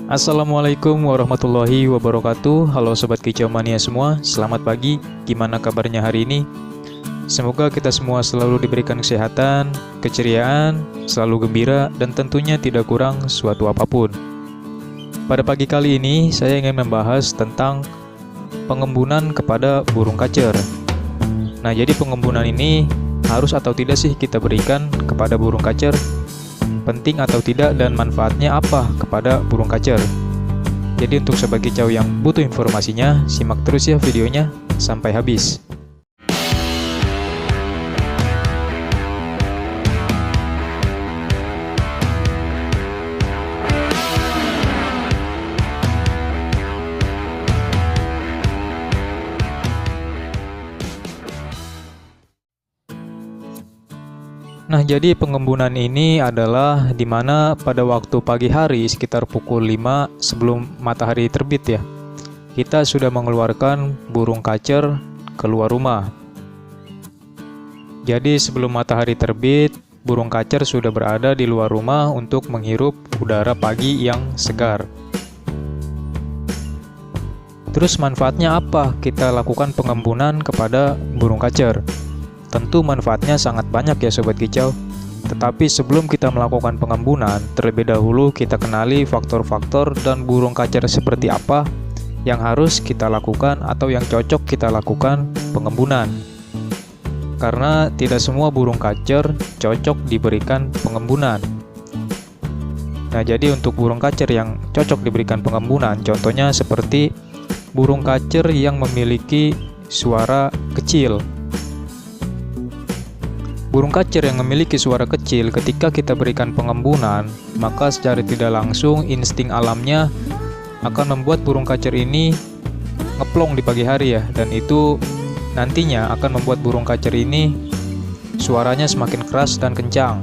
Assalamualaikum warahmatullahi wabarakatuh. Halo Sobat Kicau Mania semua, selamat pagi. Gimana kabarnya hari ini? Semoga kita semua selalu diberikan kesehatan, keceriaan, selalu gembira, dan tentunya tidak kurang suatu apapun. Pada pagi kali ini, saya ingin membahas tentang pengembunan kepada burung kacer. Nah, jadi pengembunan ini harus atau tidak sih kita berikan kepada burung kacer? Penting atau tidak dan manfaatnya apa kepada burung kacer? Jadi untuk Sobat Kicau yang butuh informasinya, simak terus ya videonya sampai habis. Nah, jadi pengembunan ini adalah dimana pada waktu pagi hari sekitar pukul 5 sebelum matahari terbit ya, kita sudah mengeluarkan burung kacer keluar rumah. Jadi sebelum matahari terbit, burung kacer sudah berada di luar rumah untuk menghirup udara pagi yang segar. Terus manfaatnya apa kita lakukan pengembunan kepada burung kacer? Tentu manfaatnya sangat banyak ya Sobat Kicau. Tetapi sebelum kita melakukan pengembunan, terlebih dahulu kita kenali faktor-faktor dan burung kacer seperti apa yang harus kita lakukan atau yang cocok kita lakukan pengembunan. Karena tidak semua burung kacer cocok diberikan pengembunan. Nah, jadi untuk burung kacer yang cocok diberikan pengembunan, contohnya seperti burung kacer yang memiliki suara kecil. Burung kacer yang memiliki suara kecil ketika kita berikan pengembunan, maka secara tidak langsung insting alamnya akan membuat burung kacer ini ngeplong di pagi hari ya, dan itu nantinya akan membuat burung kacer ini suaranya semakin keras dan kencang.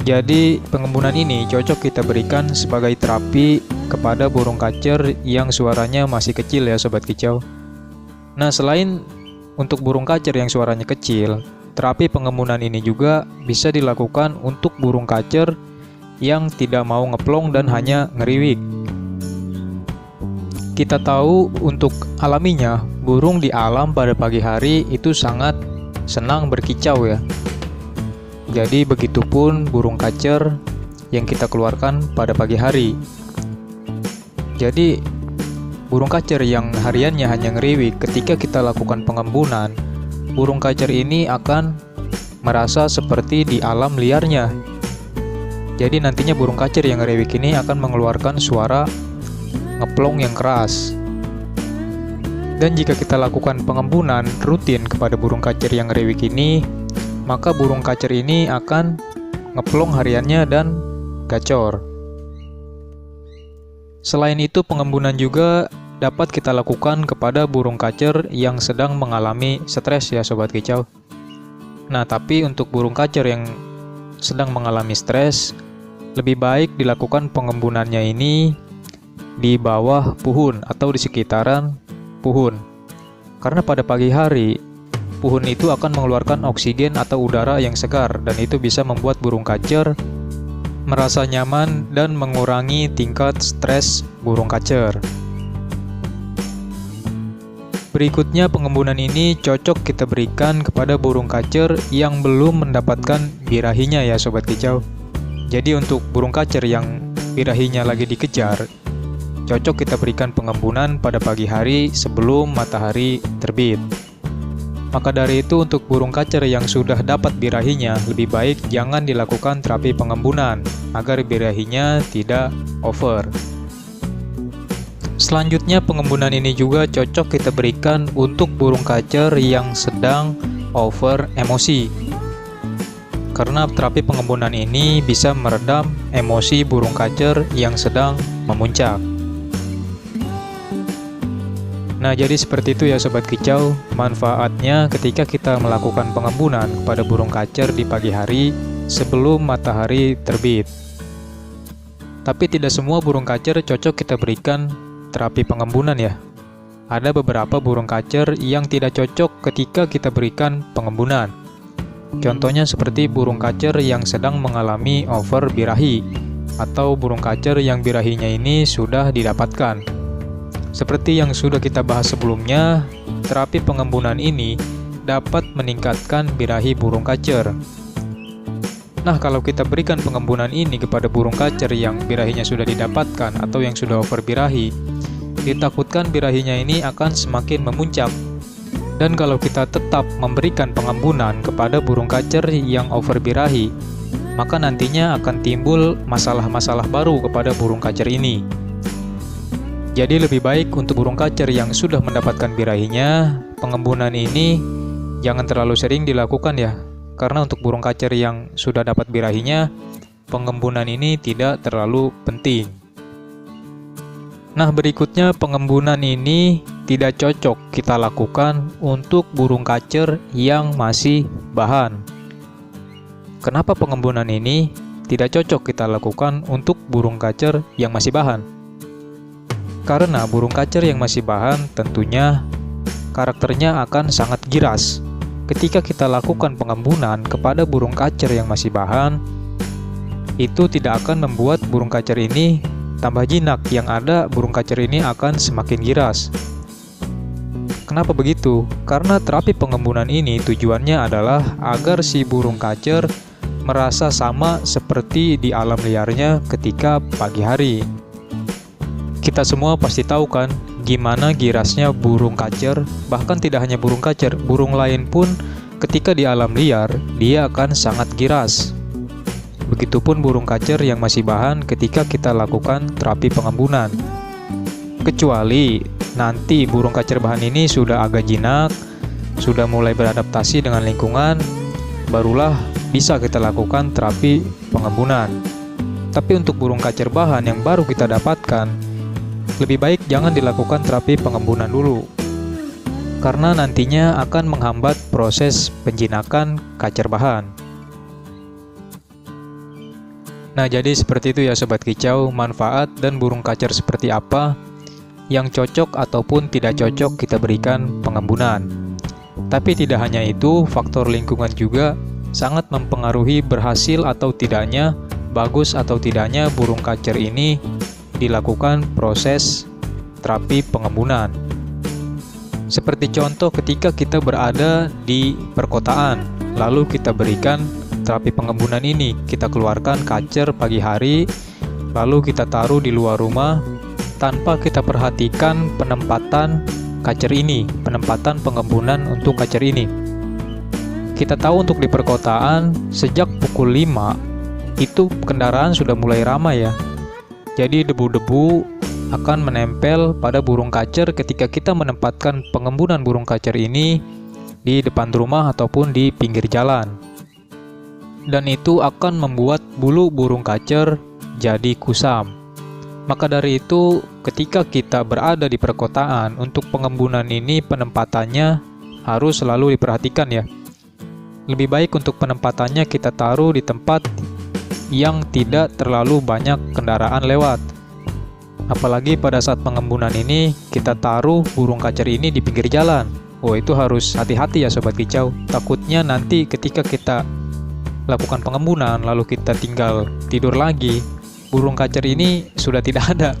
Jadi pengembunan ini cocok kita berikan sebagai terapi kepada burung kacer yang suaranya masih kecil ya Sobat Kicau. Nah, selain untuk burung kacer yang suaranya kecil, terapi pengembunan ini juga bisa dilakukan untuk burung kacer yang tidak mau ngeplong dan hanya ngeriwik. Kita tahu untuk alaminya, burung di alam pada pagi hari itu sangat senang berkicau ya. Jadi begitupun burung kacer yang kita keluarkan pada pagi hari. Jadi burung kacer yang hariannya hanya ngeriwik, ketika kita lakukan pengembunan, burung kacer ini akan merasa seperti di alam liarnya. Jadi nantinya burung kacer yang ngeriwik ini akan mengeluarkan suara ngeplong yang keras. Dan jika kita lakukan pengembunan rutin kepada burung kacer yang ngeriwik ini, maka burung kacer ini akan ngeplong hariannya dan gacor. Selain itu, pengembunan juga dapat kita lakukan kepada burung kacer yang sedang mengalami stres ya Sobat Kicau. Nah, tapi untuk burung kacer yang sedang mengalami stres, lebih baik dilakukan pengembunannya ini di bawah puhun atau di sekitaran puhun. Karena pada pagi hari, puhun itu akan mengeluarkan oksigen atau udara yang segar, dan itu bisa membuat burung kacer merasa nyaman dan mengurangi tingkat stres burung kacer. Berikutnya, pengembunan ini cocok kita berikan kepada burung kacer yang belum mendapatkan birahinya ya Sobat Kicau. Jadi untuk burung kacer yang birahinya lagi dikejar, cocok kita berikan pengembunan pada pagi hari sebelum matahari terbit. Maka dari itu, untuk burung kacer yang sudah dapat birahinya, lebih baik jangan dilakukan terapi pengembunan agar birahinya tidak over. Selanjutnya, pengembunan ini juga cocok kita berikan untuk burung kacer yang sedang over emosi. Karena terapi pengembunan ini bisa meredam emosi burung kacer yang sedang memuncak. Nah, jadi seperti itu ya Sobat Kicau, manfaatnya ketika kita melakukan pengembunan kepada burung kacer di pagi hari sebelum matahari terbit. Tapi tidak semua burung kacer cocok kita berikan terapi pengembunan ya. Ada beberapa burung kacer yang tidak cocok ketika kita berikan pengembunan. Contohnya seperti burung kacer yang sedang mengalami over birahi. atau burung kacer yang birahinya ini sudah didapatkan. Seperti yang sudah kita bahas sebelumnya, terapi pengembunan ini dapat meningkatkan birahi burung kacer. Nah, kalau kita berikan pengembunan ini kepada burung kacer yang birahinya sudah didapatkan atau yang sudah over birahi, ditakutkan birahinya ini akan semakin memuncak. Dan kalau kita tetap memberikan pengembunan kepada burung kacer yang over birahi, maka nantinya akan timbul masalah-masalah baru kepada burung kacer ini. Jadi lebih baik untuk burung kacer yang sudah mendapatkan birahinya, pengembunan ini jangan terlalu sering dilakukan ya. Karena untuk burung kacer yang sudah dapat birahinya, pengembunan ini tidak terlalu penting. Nah, berikutnya pengembunan ini tidak cocok kita lakukan untuk burung kacer yang masih bahan. Kenapa pengembunan ini tidak cocok kita lakukan untuk burung kacer yang masih bahan? Karena burung kacer yang masih bahan tentunya karakternya akan sangat giras. Ketika kita lakukan pengembunan kepada burung kacer yang masih bahan, itu tidak akan membuat burung kacer ini tambah jinak, yang ada burung kacer ini akan semakin giras. Kenapa begitu? Karena terapi pengembunan ini tujuannya adalah agar si burung kacer merasa sama seperti di alam liarnya ketika pagi hari. Kita semua pasti tahu kan gimana girasnya burung kacer, bahkan tidak hanya burung kacer, burung lain pun ketika di alam liar, dia akan sangat giras. Begitupun burung kacer yang masih bahan ketika kita lakukan terapi pengembunan. Kecuali nanti burung kacer bahan ini sudah agak jinak, sudah mulai beradaptasi dengan lingkungan, barulah bisa kita lakukan terapi pengembunan. Tapi untuk burung kacer bahan yang baru kita dapatkan, lebih baik jangan dilakukan terapi pengembunan dulu, karena nantinya akan menghambat proses penjinakan kacer bahan. Nah, jadi seperti itu ya Sobat Kicau, manfaat dan burung kacer seperti apa yang cocok ataupun tidak cocok kita berikan pengembunan. Tapi tidak hanya itu, faktor lingkungan juga sangat mempengaruhi berhasil atau tidaknya, bagus atau tidaknya burung kacer ini dilakukan proses terapi pengembunan. Seperti contoh ketika kita berada di perkotaan, lalu kita berikan terapi pengembunan ini, kita keluarkan kacer pagi hari, lalu kita taruh di luar rumah tanpa kita perhatikan penempatan kacer ini, penempatan pengembunan untuk kacer ini. Kita tahu untuk di perkotaan sejak pukul 5 itu kendaraan sudah mulai ramai ya. Jadi debu-debu akan menempel pada burung kacer ketika kita menempatkan pengembunan burung kacer ini di depan rumah ataupun di pinggir jalan. Dan itu akan membuat bulu burung kacer jadi kusam. Maka dari itu, ketika kita berada di perkotaan, untuk pengembunan ini penempatannya harus selalu diperhatikan ya. Lebih baik untuk penempatannya kita taruh di tempat yang tidak terlalu banyak kendaraan lewat. Apalagi pada saat pengembunan ini kita taruh burung kacer ini di pinggir jalan. Oh, itu harus hati-hati ya Sobat Kicau. Takutnya nanti ketika kita lakukan pengembunan lalu kita tinggal tidur lagi, burung kacer ini sudah tidak ada.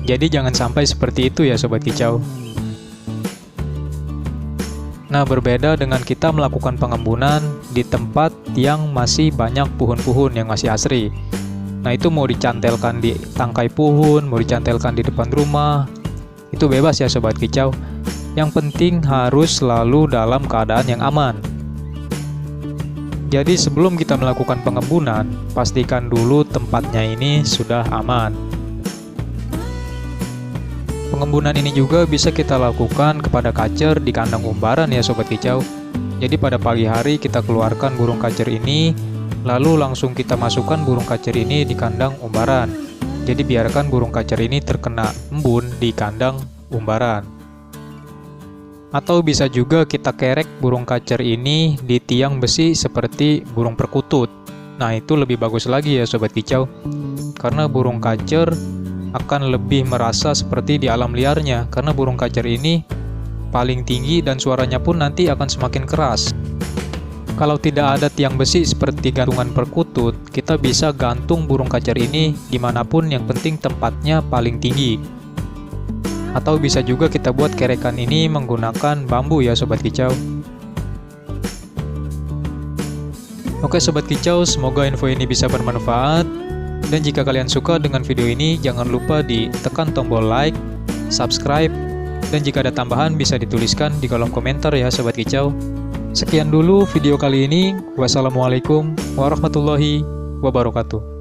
Jadi jangan sampai seperti itu ya Sobat Kicau. Nah, berbeda dengan kita melakukan pengembunan di tempat yang masih banyak pohon-pohon yang masih asri. Nah, itu mau dicantelkan di tangkai pohon, mau dicantelkan di depan rumah, itu bebas ya Sobat Kicau. Yang penting harus selalu dalam keadaan yang aman. Jadi sebelum kita melakukan pengembunan, pastikan dulu tempatnya ini sudah aman. Pengembunan ini juga bisa kita lakukan kepada kacer di kandang umbaran ya Sobat Kicau. Jadi pada pagi hari kita keluarkan burung kacer ini, lalu langsung kita masukkan burung kacer ini di kandang umbaran. Jadi biarkan burung kacer ini terkena embun di kandang umbaran. Atau bisa juga kita kerek burung kacer ini di tiang besi seperti burung perkutut. Nah, itu lebih bagus lagi ya Sobat Kicau, karena burung kacer akan lebih merasa seperti di alam liarnya, karena burung kacer ini paling tinggi dan suaranya pun nanti akan semakin keras. Kalau tidak ada tiang besi seperti gantungan perkutut, kita bisa gantung burung kacar ini dimanapun, yang penting tempatnya paling tinggi. Atau bisa juga kita buat kerekan ini menggunakan bambu ya Sobat Kicau. Oke Sobat Kicau, semoga info ini bisa bermanfaat. Dan jika kalian suka dengan video ini, jangan lupa ditekan tombol like, subscribe, dan jika ada tambahan bisa dituliskan di kolom komentar ya Sobat Kicau. Sekian dulu video kali ini. Wassalamualaikum warahmatullahi wabarakatuh.